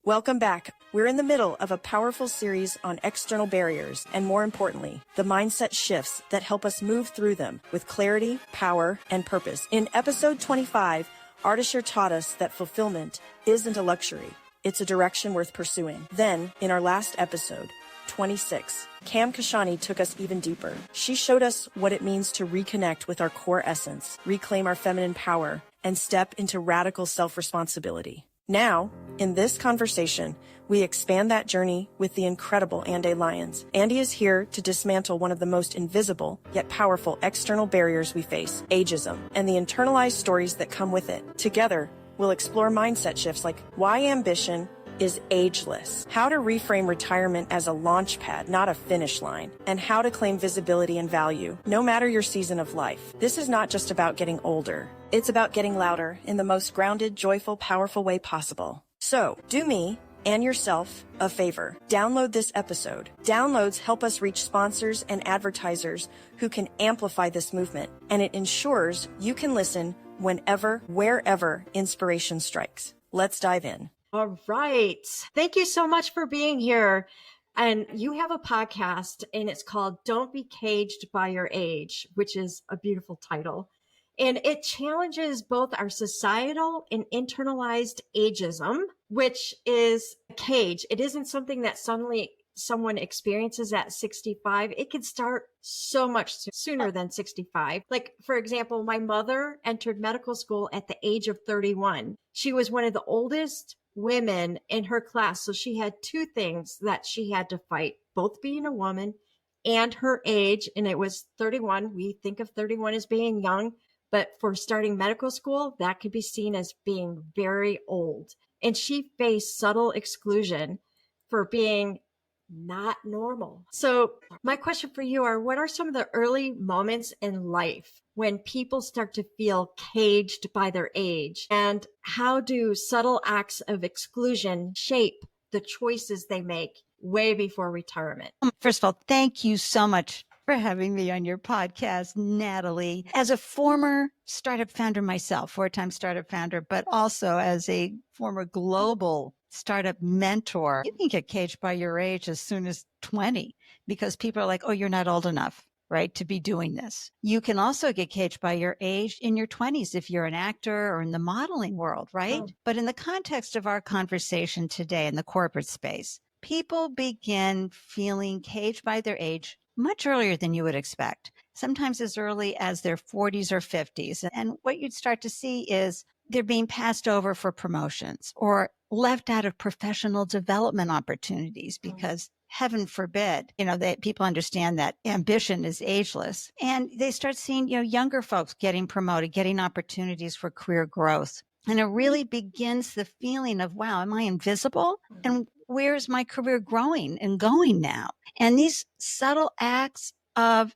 Welcome back. We're in the middle of a powerful series on external barriers and, more importantly, the mindset shifts that help us move through them with clarity, power, and purpose. In episode 25, Ardeshir taught us that fulfillment isn't a luxury. It's a direction worth pursuing. Then, in our last episode, 26, Cam Kashani took us even deeper. She showed us what it means to reconnect with our core essence, reclaim our feminine power, and step into radical self-responsibility. Now, in this conversation, we expand that journey with the incredible Ande Lyons. Ande is here to dismantle one of the most invisible yet powerful external barriers we face, ageism, and the internalized stories that come with it. Together, we'll explore mindset shifts like why ambition is ageless, how to reframe retirement as a launchpad, not a finish line, and how to claim visibility and value, no matter your season of life. This is not just about getting older. It's about getting louder in the most grounded, joyful, powerful way possible. So, do me and yourself a favor. Download this episode. Downloads help us reach sponsors and advertisers who can amplify this movement, and it ensures you can listen whenever, wherever inspiration strikes. Let's dive in. All right. Thank you so much for being here. And you have a podcast and it's called Don't Be Caged by Your Age, which is a beautiful title. And it challenges both our societal and internalized ageism, which is a cage. It isn't something that suddenly someone experiences at 65. It can start so much sooner than 65. Like, for example, my mother entered medical school at the age of 31. She was one of the oldest women in her class. So she had two things that she had to fight, both being a woman and her age. And it was 31. We think of 31 as being young, but for starting medical school, that could be seen as being very old. And she faced subtle exclusion for being not normal. So my question for you are, what are some of the early moments in life when people start to feel caged by their age? And how do subtle acts of exclusion shape the choices they make way before retirement? First of all, thank you so much for having me on your podcast, Natalie. As a former startup founder myself, 4-time startup founder, but also as a former global startup mentor, you can get caged by your age as soon as 20 because people are like, oh, you're not old enough, right, to be doing this. You can also get caged by your age in your 20s if you're an actor or in the modeling world, right? Oh. But in the context of our conversation today in the corporate space, people begin feeling caged by their age much earlier than you would expect, sometimes as early as their 40s or 50s. And what you'd start to see is they're being passed over for promotions or left out of professional development opportunities because heaven forbid, that people understand that ambition is ageless. And they start seeing, younger folks getting promoted, getting opportunities for career growth. And it really begins the feeling of, wow, am I invisible? And where's my career growing and going now? And these subtle acts of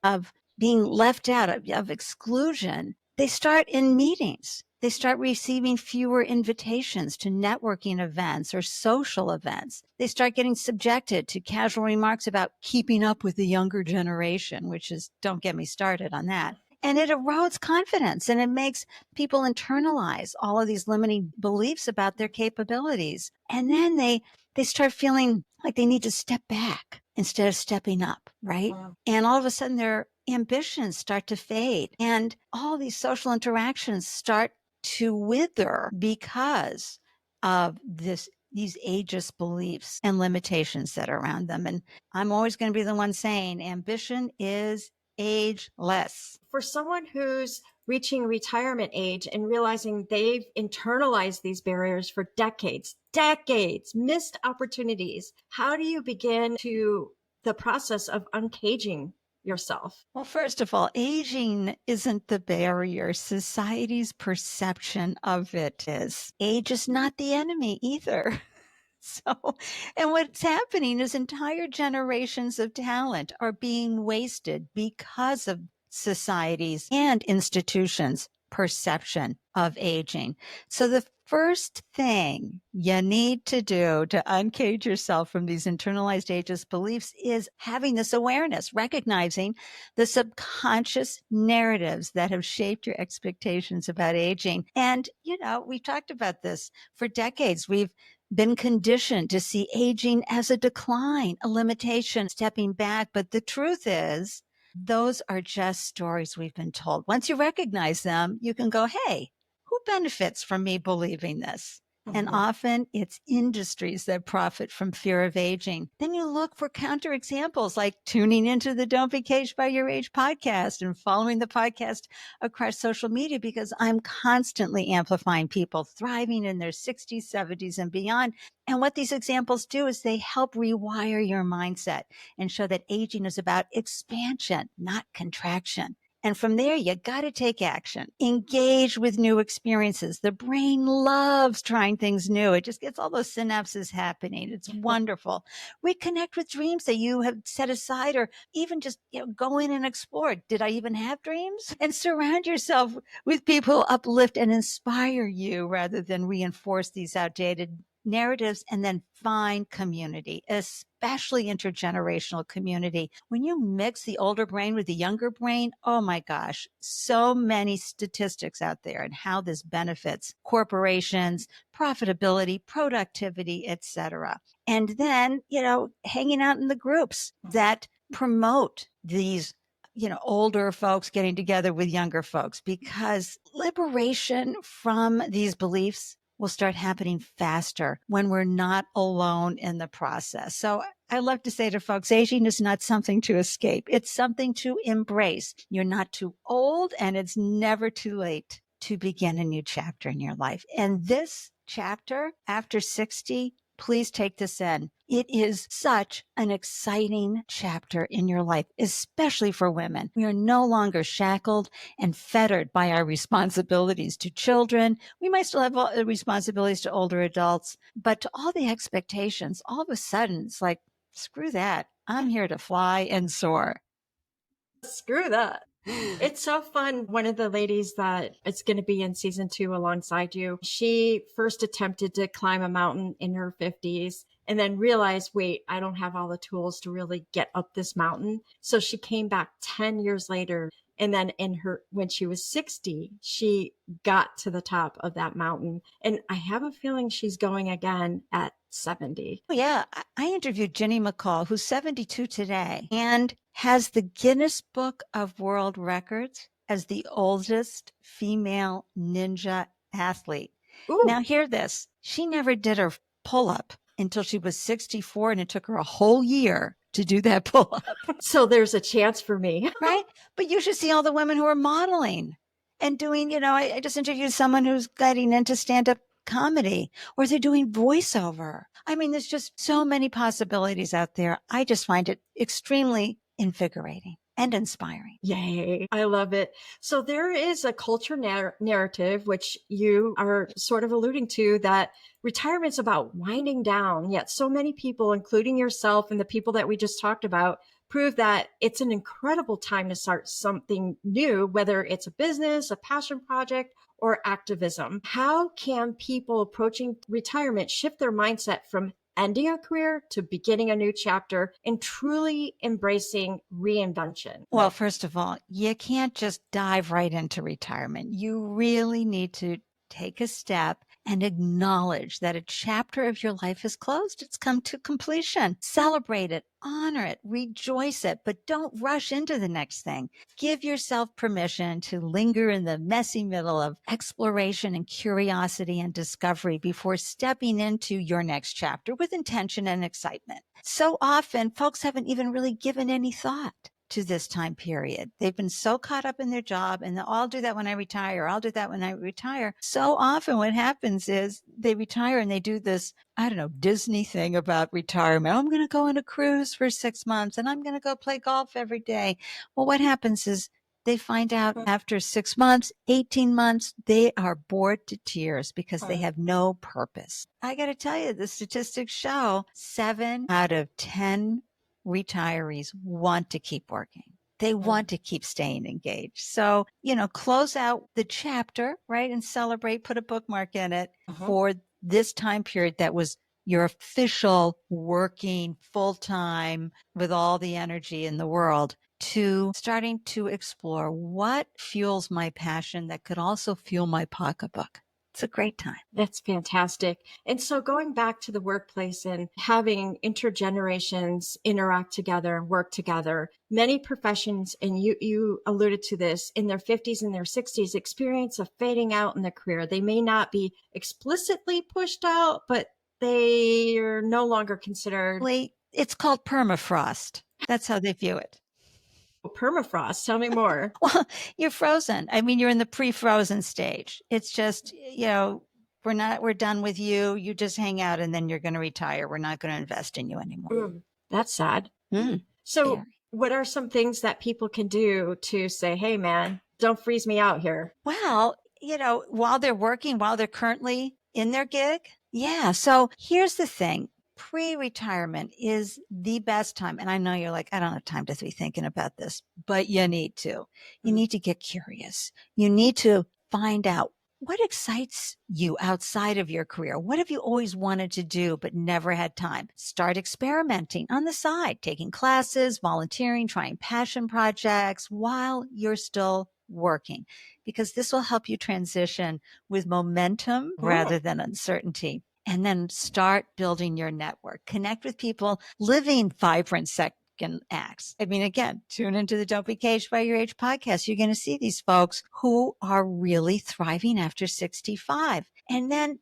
being left out of exclusion, they start in meetings. They start receiving fewer invitations to networking events or social events. They start getting subjected to casual remarks about keeping up with the younger generation, which is, don't get me started on that. And it erodes confidence and it makes people internalize all of these limiting beliefs about their capabilities. And then they start feeling like they need to step back instead of stepping up, right? Wow. And all of a sudden their ambitions start to fade and all these social interactions start to wither because of these ageist beliefs and limitations that are around them. And I'm always going to be the one saying ambition is ageless. For someone who's reaching retirement age and realizing they've internalized these barriers for decades, missed opportunities, how do you begin to the process of uncaging yourself? Well, first of all, aging isn't the barrier. Society's perception of it is. Age is not the enemy either. And what's happening is entire generations of talent are being wasted because of societies and institutions' perception of aging. So the first thing you need to do to uncage yourself from these internalized ageist beliefs is having this awareness, recognizing the subconscious narratives that have shaped your expectations about aging. And, we've talked about this for decades. We've been conditioned to see aging as a decline, a limitation, stepping back. But the truth is, those are just stories we've been told. Once you recognize them, you can go, hey, who benefits from me believing this? And often it's industries that profit from fear of aging. Then you look for counterexamples like tuning into the Don't Be Caged by Your Age podcast and following the podcast across social media, because I'm constantly amplifying people thriving in their 60s, 70s, and beyond. And what these examples do is they help rewire your mindset and show that aging is about expansion, not contraction. And from there, you got to take action, engage with new experiences. The brain loves trying things new. It just gets all those synapses happening. It's wonderful. Reconnect with dreams that you have set aside, or even just go in and explore. Did I even have dreams? And surround yourself with people who uplift and inspire you rather than reinforce these outdated narratives. And then find community, especially intergenerational community. When you mix the older brain with the younger brain, oh my gosh, so many statistics out there and how this benefits corporations, profitability, productivity, etc. And then, hanging out in the groups that promote these older folks getting together with younger folks, because liberation from these beliefs will start happening faster when we're not alone in the process. So I love to say to folks, aging is not something to escape. It's something to embrace. You're not too old, and it's never too late to begin a new chapter in your life. And this chapter after 60, please take this in. It is such an exciting chapter in your life, especially for women. We are no longer shackled and fettered by our responsibilities to children. We might still have responsibilities to older adults, but to all the expectations, all of a sudden, it's like, screw that. I'm here to fly and soar. Screw that. It's so fun. One of the ladies that is going to be in season 2 alongside you, she first attempted to climb a mountain in her 50s and then realized, wait, I don't have all the tools to really get up this mountain. So she came back 10 years later. And then when she was 60, she got to the top of that mountain. And I have a feeling she's going again at 70. Oh, yeah. I interviewed Jenny McCall, who's 72 today and has the Guinness Book of World Records as the oldest female ninja athlete. Ooh. Now, hear this. She never did her pull-up until she was 64, and it took her a whole year to do that pull-up. So there's a chance for me. Right? But you should see all the women who are modeling and doing, I just interviewed someone who's getting into stand-up comedy, or they're doing voiceover. I mean, there's just so many possibilities out there. I just find it extremely invigorating and inspiring. Yay. I love it. So there is a culture narrative, which you are sort of alluding to, that retirement's about winding down. Yet so many people, including yourself and the people that we just talked about, prove that it's an incredible time to start something new, whether it's a business, a passion project, or activism. How can people approaching retirement shift their mindset from ending a career to beginning a new chapter and truly embracing reinvention? Well, first of all, you can't just dive right into retirement. You really need to take a step and acknowledge that a chapter of your life is closed. It's come to completion. Celebrate it, honor it, rejoice it, but don't rush into the next thing. Give yourself permission to linger in the messy middle of exploration and curiosity and discovery before stepping into your next chapter with intention and excitement. So often, folks haven't even really given any thought to this time period. They've been so caught up in their job, and I'll do that when I retire. I'll do that when I retire. So often what happens is they retire and they do this, Disney thing about retirement. I'm going to go on a cruise for 6 months and I'm going to go play golf every day. Well, what happens is they find out after 6 months, 18 months, they are bored to tears because they have no purpose. I got to tell you, the statistics show 7 out of 10 retirees want to keep working. They want to keep staying engaged. So, close out the chapter, right? And celebrate, put a bookmark in it for this time period that was your official working full-time with all the energy in the world, to starting to explore what fuels my passion that could also fuel my pocketbook. It's a great time. That's fantastic. And so going back to the workplace and having intergenerations interact together and work together, many professions, and you alluded to this, in their 50s and their 60s, experience a fading out in their career. They may not be explicitly pushed out, but they are no longer considered. It's called permafrost. That's how they view it. Permafrost. Tell me more. Well, you're frozen. I mean, you're in the pre-frozen stage. It's just, we're done with you. You just hang out and then you're going to retire. We're not going to invest in you anymore. That's sad. So what are some things that people can do to say, hey, man, don't freeze me out here? Well, while they're working, while they're currently in their gig. Yeah. So here's the thing. Pre-retirement is the best time. And I know you're like, I don't have time to be thinking about this, but you need to. You need to get curious. You need to find out what excites you outside of your career. What have you always wanted to do but never had time? Start experimenting on the side, taking classes, volunteering, trying passion projects while you're still working, because this will help you transition with momentum rather than uncertainty. And then start building your network. Connect with people living vibrant second acts. I mean, again, tune into the Don't Be Caged by Your Age podcast. You're going to see these folks who are really thriving after 65. And then,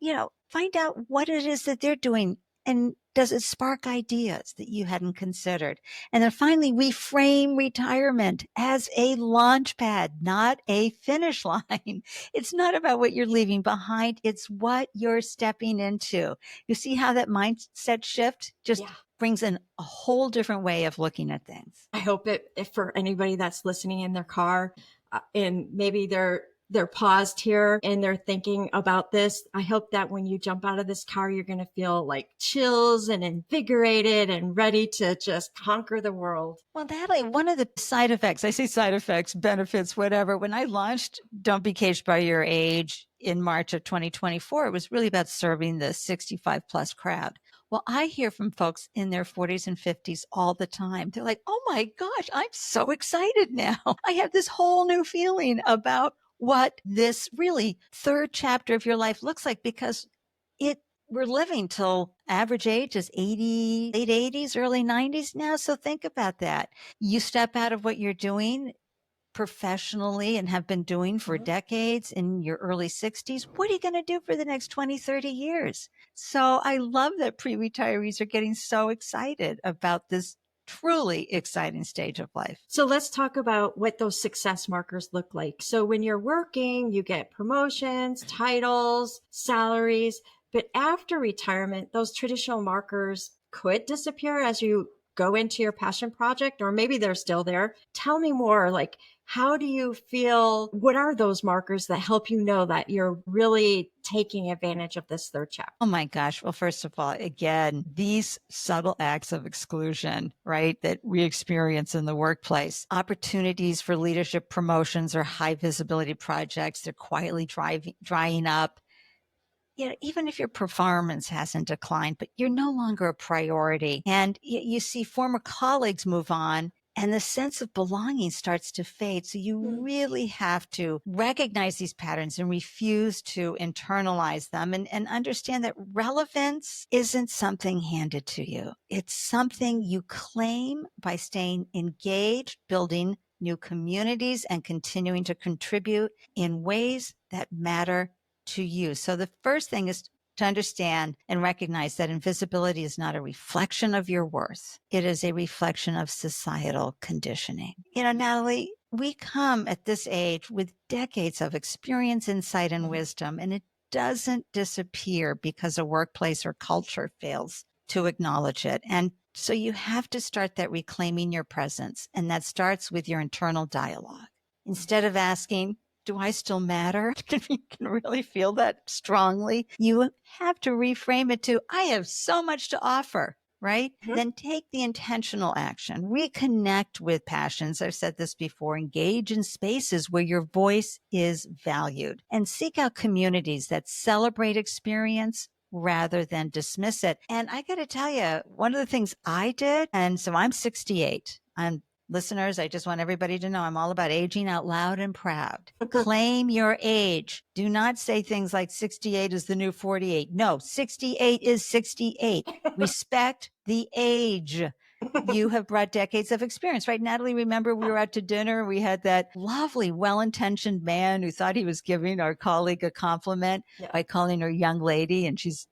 find out what it is that they're doing. And does it spark ideas that you hadn't considered? And then finally, reframe retirement as a launchpad, not a finish line. It's not about what you're leaving behind. It's what you're stepping into. You see how that mindset shift just brings in a whole different way of looking at things. I hope if for anybody that's listening in their car and maybe they're paused here and they're thinking about this, I hope that when you jump out of this car, you're going to feel like chills and invigorated and ready to just conquer the world. Well, Natalie, one of the side effects, I say side effects, benefits, whatever, when I launched Don't Be Caged by Your Age in March of 2024, it was really about serving the 65 plus crowd. Well, I hear from folks in their 40s and 50s all the time. They're like, oh my gosh, I'm so excited now. I have this whole new feeling about what this really third chapter of your life looks like, because we're living till average age is 80, late 80s, early 90s now. So think about that. You step out of what you're doing professionally and have been doing for decades in your early 60s. What are you going to do for the next 20, 30 years? So I love that pre-retirees are getting so excited about this truly exciting stage of life. So let's talk about what those success markers look like. So when you're working, you get promotions, titles, salaries, but after retirement, those traditional markers could disappear as you go into your passion project, or maybe they're still there. Tell me more, like, how do you feel? What are those markers that help you know that you're really taking advantage of this third chapter? Oh my gosh. Well, first of all, again, these subtle acts of exclusion, right, that we experience in the workplace, opportunities for leadership promotions or high visibility projects, they're quietly drying up. Even if your performance hasn't declined, but you're no longer a priority, and you see former colleagues move on, and the sense of belonging starts to fade. So you really have to recognize these patterns and refuse to internalize them, and understand that relevance isn't something handed to you. It's something you claim by staying engaged, building new communities, and continuing to contribute in ways that matter to you. So the first thing is to understand and recognize that invisibility is not a reflection of your worth. It is a reflection of societal conditioning. Natalie, we come at this age with decades of experience, insight, and wisdom, and it doesn't disappear because a workplace or culture fails to acknowledge it. And so you have to start that reclaiming your presence, and that starts with your internal dialogue. Instead of asking, do I still matter? You can really feel that strongly. You have to reframe it to, I have so much to offer, right? Then take the intentional action. Reconnect with passions. I've said this before. Engage in spaces where your voice is valued, and seek out communities that celebrate experience rather than dismiss it. And I got to tell you, one of the things I did, and so I'm 68. I'm Listeners, I just want everybody to know I'm all about aging out loud and proud. Claim your age. Do not say things like 68 is the new 48. No, 68 is 68. Respect the age. You have brought decades of experience, right? Natalie, remember we were out to dinner. We had that lovely, well-intentioned man who thought he was giving our colleague a compliment by calling her young lady. And she's,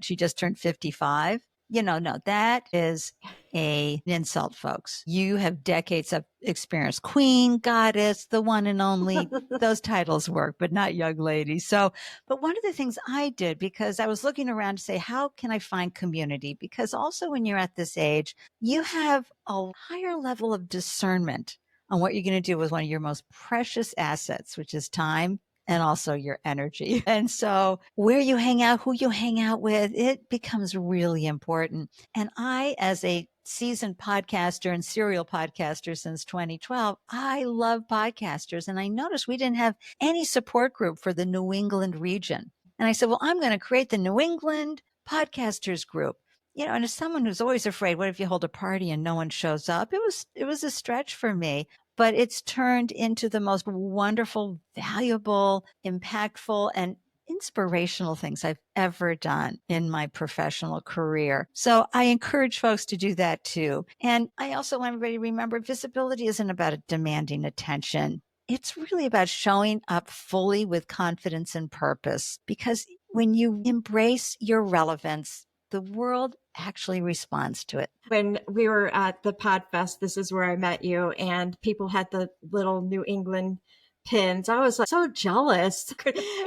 she just turned 55. No, that is an insult, folks. You have decades of experience. Queen, goddess, the one and only, those titles work, but not young lady. So, but one of the things I did, because I was looking around to say, how can I find community? Because also when you're at this age, you have a higher level of discernment on what you're going to do with one of your most precious assets, which is time and also your energy. And so where you hang out, who you hang out with, it becomes really important. And I, as a seasoned podcaster and serial podcaster since 2012, I love podcasters. And I noticed we didn't have any support group for the New England region. And I said, well, I'm going to create the New England podcasters group. And as someone who's always afraid, what if you hold a party and no one shows up? It was a stretch for me. But it's turned into the most wonderful, valuable, impactful, and inspirational things I've ever done in my professional career. So I encourage folks to do that too. And I also want everybody to remember visibility isn't about demanding attention. It's really about showing up fully with confidence and purpose, because when you embrace your relevance, the world actually responds to it. When we were at the Podfest, this is where I met you, and people had the little New England pins. I was like so jealous.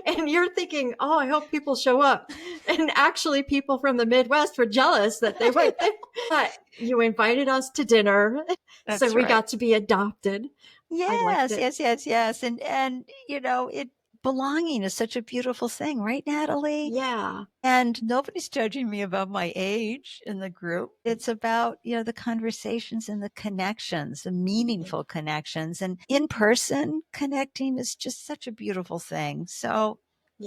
And you're thinking, oh, I hope people show up. And actually people from the Midwest were jealous that they went there. But you invited us to dinner. That's so we right. got to be adopted. Yes. And belonging is such a beautiful thing, right, Natalie? Yeah. And nobody's judging me about my age in the group. It's about, the conversations and the connections, the meaningful connections, and in-person connecting is just such a beautiful thing. So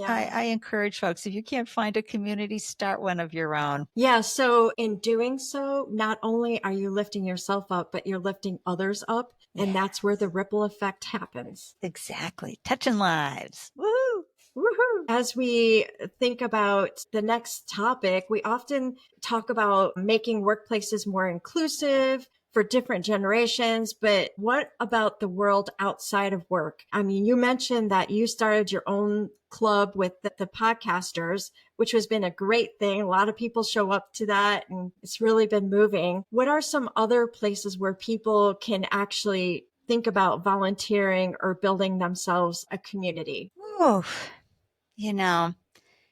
I encourage folks, if you can't find a community, start one of your own. Yeah. So in doing so, not only are you lifting yourself up, but you're lifting others up. And that's where the ripple effect happens. Exactly. Touching lives. Woo! Woohoo! As we think about the next topic, we often talk about making workplaces more inclusive for different generations, but what about the world outside of work? I mean, you mentioned that you started your own club with the podcasters, which has been a great thing. A lot of people show up to that and it's really been moving. What are some other places where people can actually think about volunteering or building themselves a community? Oh,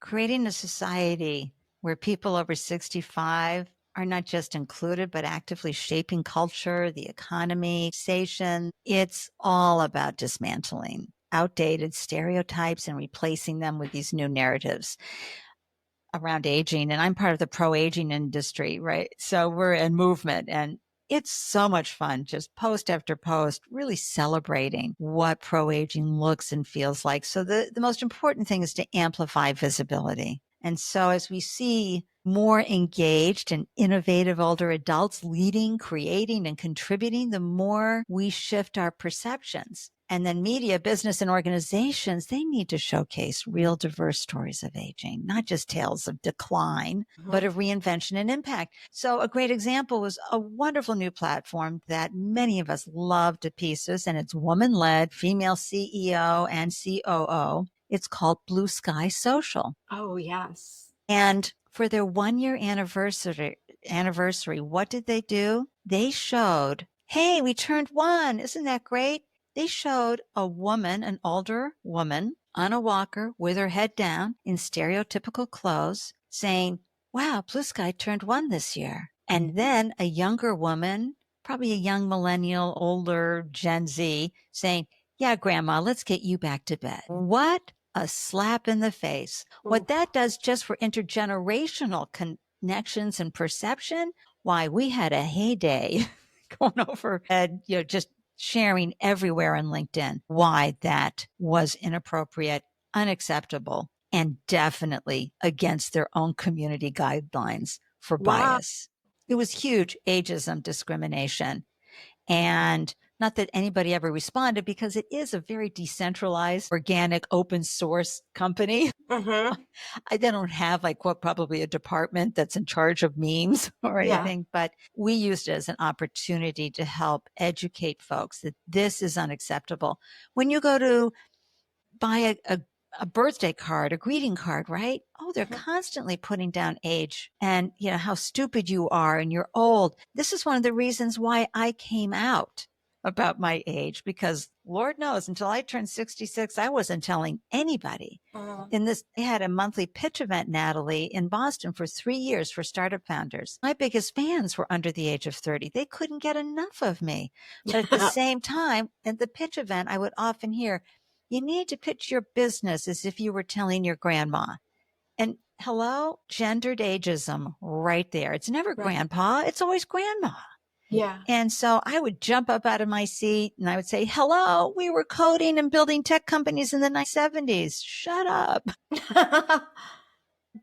creating a society where people over 65 are not just included, but actively shaping culture, the economy, station. It's all about dismantling outdated stereotypes and replacing them with these new narratives around aging. And I'm part of the pro-aging industry, right? So we're in movement, and it's so much fun, just post after post, really celebrating what pro-aging looks and feels like. So the most important thing is to amplify visibility. And so as we see more engaged and innovative older adults leading, creating, and contributing, the more we shift our perceptions. And then media, business, and organizations, they need to showcase real diverse stories of aging, not just tales of decline, but of reinvention and impact. So a great example was a wonderful new platform that many of us love to pieces, and it's woman-led, female CEO and COO. It's called Blue Sky Social. Oh, yes. And for their 1-year anniversary, what did they do? They showed, hey, we turned 1. Isn't that great? They showed a woman, an older woman on a walker with her head down in stereotypical clothes saying, wow, Blue Sky turned 1 this year. And then a younger woman, probably a young millennial, older Gen Z, saying, yeah, Grandma, let's get you back to bed. What a slap in the face. What that does just for intergenerational connections and perception, why we had a heyday going over and, just sharing everywhere on LinkedIn why that was inappropriate, unacceptable, and definitely against their own community guidelines for bias. It was huge ageism discrimination. And not that anybody ever responded, because it is a very decentralized, organic, open source company. Mm-hmm. They don't have like probably a department that's in charge of memes or anything, but we used it as an opportunity to help educate folks that this is unacceptable. When you go to buy a birthday card, a greeting card, right? Oh, they're constantly putting down age and, how stupid you are and you're old. This is one of the reasons why I came out about my age, because Lord knows, until I turned 66, I wasn't telling anybody. They had a monthly pitch event, Natalie, in Boston for 3 years for startup founders. My biggest fans were under the age of 30. They couldn't get enough of me. But at the same time, at the pitch event, I would often hear, you need to pitch your business as if you were telling your grandma. And hello, gendered ageism right there. It's never grandpa. It's always grandma. Yeah. And so I would jump up out of my seat and I would say, hello, we were coding and building tech companies in the 1970s. Shut up.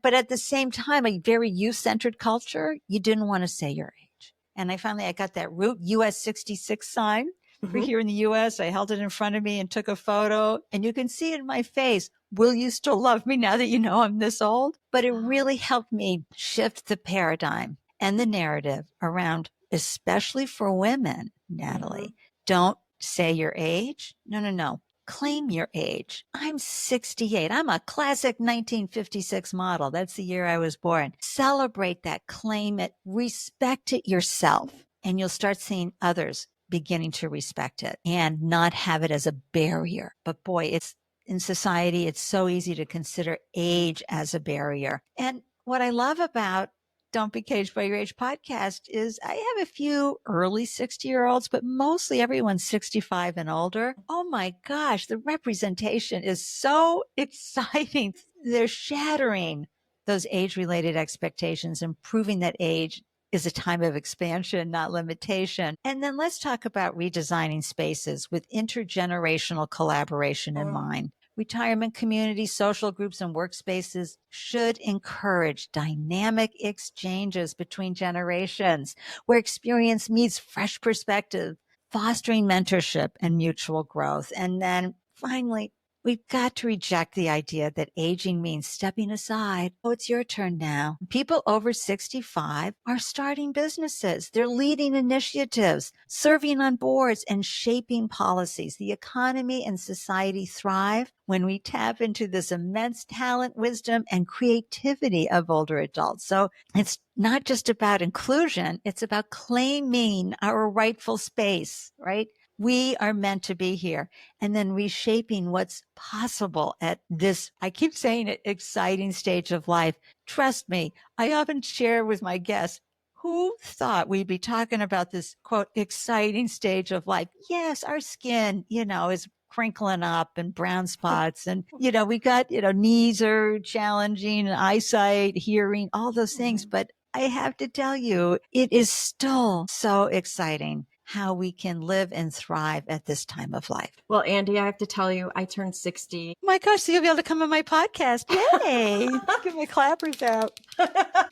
But at the same time, a very youth-centered culture, you didn't want to say your age. And I got that root US 66 sign for here in the US. I held it in front of me and took a photo, and you can see in my face, will you still love me now that you know I'm this old? But it really helped me shift the paradigm and the narrative around, especially for women, Natalie. Don't say your age. No. Claim your age. I'm 68. I'm a classic 1956 model. That's the year I was born. Celebrate that, claim it, respect it yourself, and you'll start seeing others beginning to respect it and not have it as a barrier. But boy, it's in society, it's so easy to consider age as a barrier. And what I love about Don't Be Caged by Your Age podcast is I have a few early 60-year-olds, but mostly everyone's 65 and older. Oh my gosh, the representation is so exciting. They're shattering those age-related expectations and proving that age is a time of expansion, not limitation. And then let's talk about redesigning spaces with intergenerational collaboration in mind. Retirement communities, social groups, and workspaces should encourage dynamic exchanges between generations where experience meets fresh perspective, fostering mentorship and mutual growth. And then finally, we've got to reject the idea that aging means stepping aside. Oh, it's your turn now. People over 65 are starting businesses. They're leading initiatives, serving on boards, and shaping policies. The economy and society thrive when we tap into this immense talent, wisdom, and creativity of older adults. So it's not just about inclusion. It's about claiming our rightful space, right? We are meant to be here, and then reshaping what's possible at this, I keep saying it, exciting stage of life. Trust me, I often share with my guests, who thought we'd be talking about this, quote, exciting stage of life? Yes, our skin, is crinkling up and brown spots. And, we got, knees are challenging, eyesight, hearing, all those things. But I have to tell you, it is still so exciting how we can live and thrive at this time of life. Well, Ande, I have to tell you, I turned 60. Oh my gosh, so you'll be able to come on my podcast. Yay! Get my clappers out.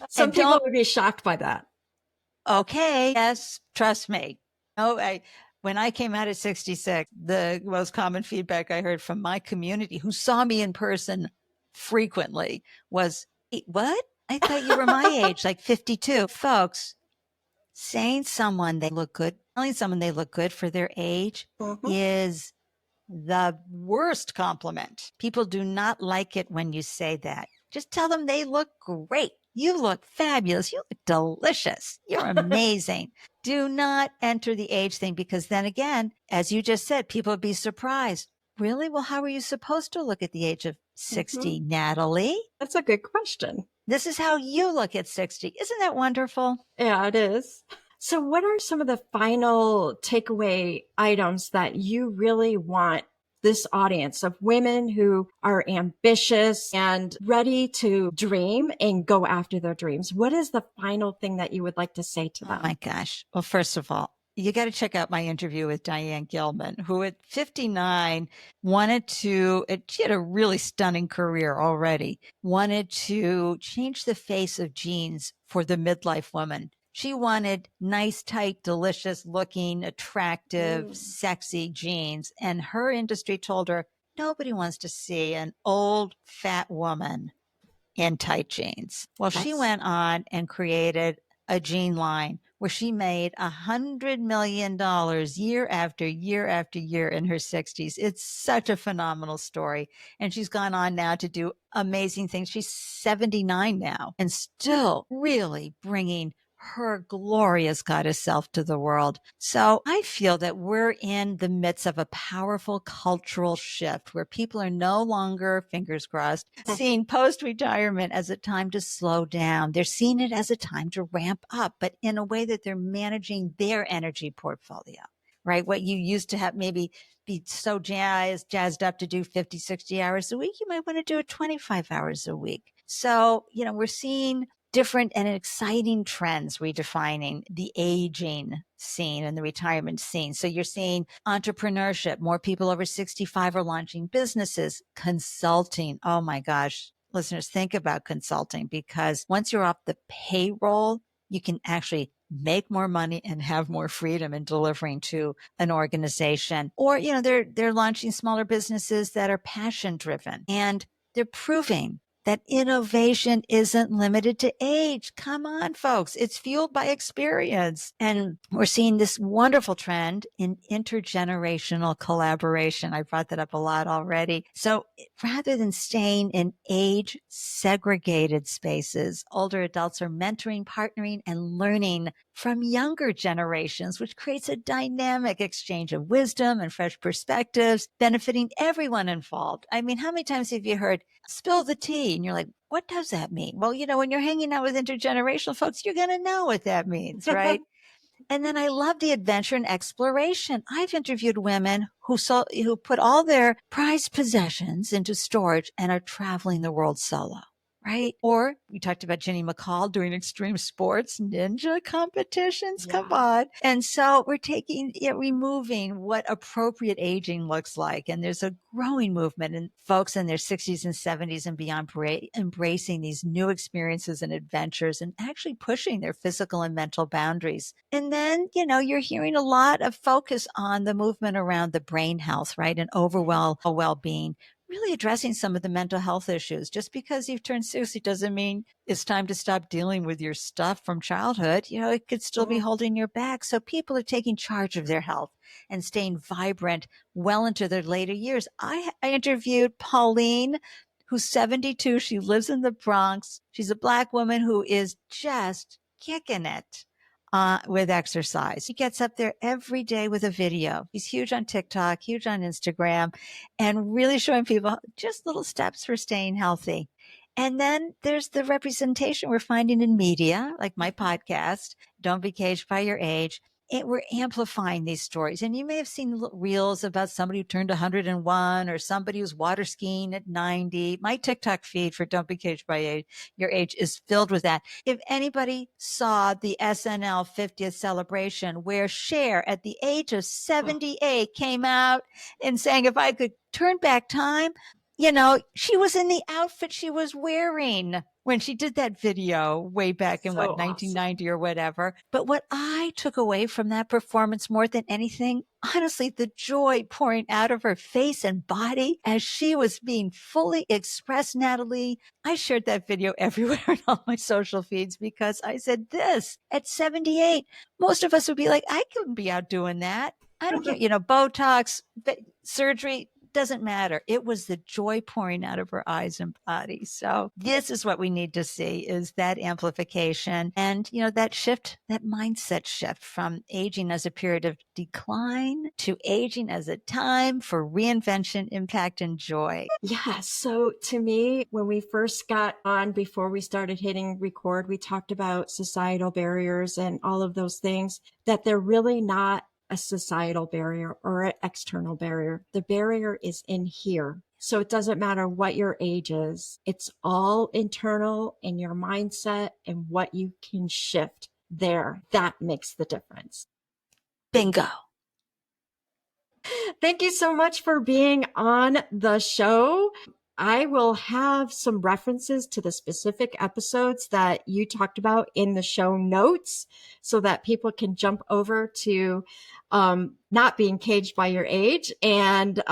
Some people would be shocked by that. Okay. Yes, trust me. When I came out at 66, the most common feedback I heard from my community who saw me in person frequently was, what? I thought you were my age, like 52. Folks, telling someone they look good for their age is the worst compliment. People do not like it when you say that. Just tell them they look great. You look fabulous. You look delicious. You're amazing. Do not enter the age thing, because then again, as you just said, people would be surprised. Really? Well, how are you supposed to look at the age of 60, Natalie? That's a good question. This is how you look at 60. Isn't that wonderful? Yeah, it is. So what are some of the final takeaway items that you really want this audience of women who are ambitious and ready to dream and go after their dreams? What is the final thing that you would like to say to them? Oh my gosh. Well, first of all, you got to check out my interview with Diane Gilman, who at 59 she had a really stunning career already, wanted to change the face of jeans for the midlife woman. She wanted nice, tight, delicious looking, attractive, sexy jeans. And her industry told her, nobody wants to see an old, fat woman in tight jeans. Well, she went on and created a jean line where she made $100 million year after year after year in her 60s. It's such a phenomenal story. And she's gone on now to do amazing things. She's 79 now and still really bringing her glorious goddess self to the world. So I feel that we're in the midst of a powerful cultural shift where people are no longer, fingers crossed, seeing post-retirement as a time to slow down. They're seeing it as a time to ramp up, but in a way that they're managing their energy portfolio, right? What you used to have maybe be so jazzed up to do 50, 60 hours a week, you might want to do it 25 hours a week. So, we're seeing different and exciting trends redefining the aging scene and the retirement scene. So you're seeing entrepreneurship. More people over 65 are launching businesses, consulting. Oh my gosh. Listeners, think about consulting, because once you're off the payroll, you can actually make more money and have more freedom in delivering to an organization. Or, they're launching smaller businesses that are passion driven, and they're proving that innovation isn't limited to age. Come on, folks. It's fueled by experience. And we're seeing this wonderful trend in intergenerational collaboration. I brought that up a lot already. So rather than staying in age segregated spaces, older adults are mentoring, partnering, and learning from younger generations, which creates a dynamic exchange of wisdom and fresh perspectives, benefiting everyone involved. I mean, how many times have you heard spill the tea? And you're like, what does that mean? Well, when you're hanging out with intergenerational folks, you're going to know what that means, right? And then I love the adventure and exploration. I've interviewed women who put all their prized possessions into storage and are traveling the world solo. Right? Or we talked about Jenny McCall doing extreme sports, ninja competitions. Yeah. Come on. And so we're removing what appropriate aging looks like. And there's a growing movement in folks in their 60s and 70s and beyond embracing these new experiences and adventures and actually pushing their physical and mental boundaries. And then, you're hearing a lot of focus on the movement around the brain health, right? And overall well-being. Really addressing some of the mental health issues. Just because you've turned 60 doesn't mean it's time to stop dealing with your stuff from childhood. It could still be holding your back. So people are taking charge of their health and staying vibrant well into their later years. I interviewed Pauline, who's 72. She lives in the Bronx. She's a Black woman who is just kicking it with exercise. She gets up there every day with a video. She's huge on TikTok, huge on Instagram, and really showing people just little steps for staying healthy. And then there's the representation we're finding in media, like my podcast, Don't Be Caged by Your Age. We're amplifying these stories. And you may have seen reels about somebody who turned 101 or somebody who's water skiing at 90. My TikTok feed for Don't Be Caged by Your Age is filled with that. If anybody saw the SNL 50th celebration where Cher at the age of 78 came out and saying, if I could turn back time, she was in the outfit she was wearing when she did that video way back in 1990 or whatever. But what I took away from that performance more than anything, honestly, the joy pouring out of her face and body as she was being fully expressed, Natalie. I shared that video everywhere on all my social feeds because I said this at 78, most of us would be like, I couldn't be out doing that. I don't care, Botox, surgery, doesn't matter. It was the joy pouring out of her eyes and body. So this is what we need to see, is that amplification and, that shift, that mindset shift from aging as a period of decline to aging as a time for reinvention, impact, and joy. Yeah. So to me, when we first got on, before we started hitting record, we talked about societal barriers and all of those things, that they're really not a societal barrier or an external barrier. The barrier is in here. So it doesn't matter what your age is. It's all internal in your mindset and what you can shift there. That makes the difference. Bingo. Thank you so much for being on the show. I will have some references to the specific episodes that you talked about in the show notes so that people can jump over to not being caged by your age, and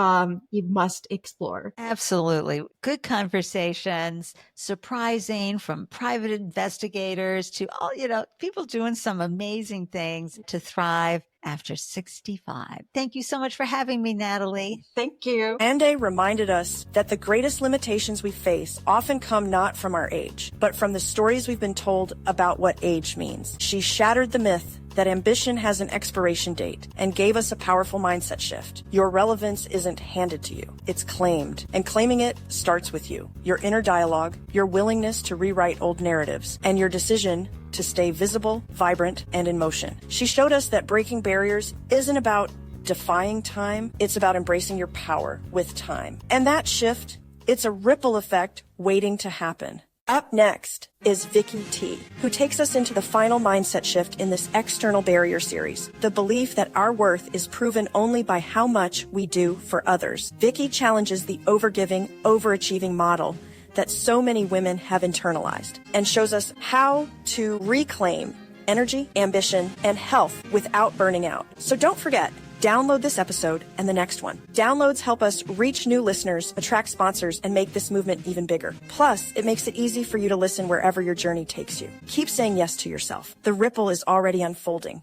you must explore. Absolutely. Good conversations, surprising, from private investigators to all, people doing some amazing things to thrive after 65. Thank you so much for having me, Natalie. Thank you. Ande reminded us that the greatest limitations we face often come not from our age, but from the stories we've been told about what age means. She shattered the myth that ambition has an expiration date and gave us a powerful mindset shift. Your relevance isn't handed to you, it's claimed. And claiming it starts with you, your inner dialogue, your willingness to rewrite old narratives, and your decision to stay visible, vibrant, and in motion. She showed us that breaking barriers isn't about defying time, it's about embracing your power with time. And that shift, it's a ripple effect waiting to happen. Up next is Vicky T, who takes us into the final mindset shift in this external barrier series, the belief that our worth is proven only by how much we do for others. Vicky challenges the overgiving, overachieving model that so many women have internalized and shows us how to reclaim energy, ambition, and health without burning out. So don't forget, download this episode and the next one. Downloads help us reach new listeners, attract sponsors, and make this movement even bigger. Plus, it makes it easy for you to listen wherever your journey takes you. Keep saying yes to yourself. The ripple is already unfolding.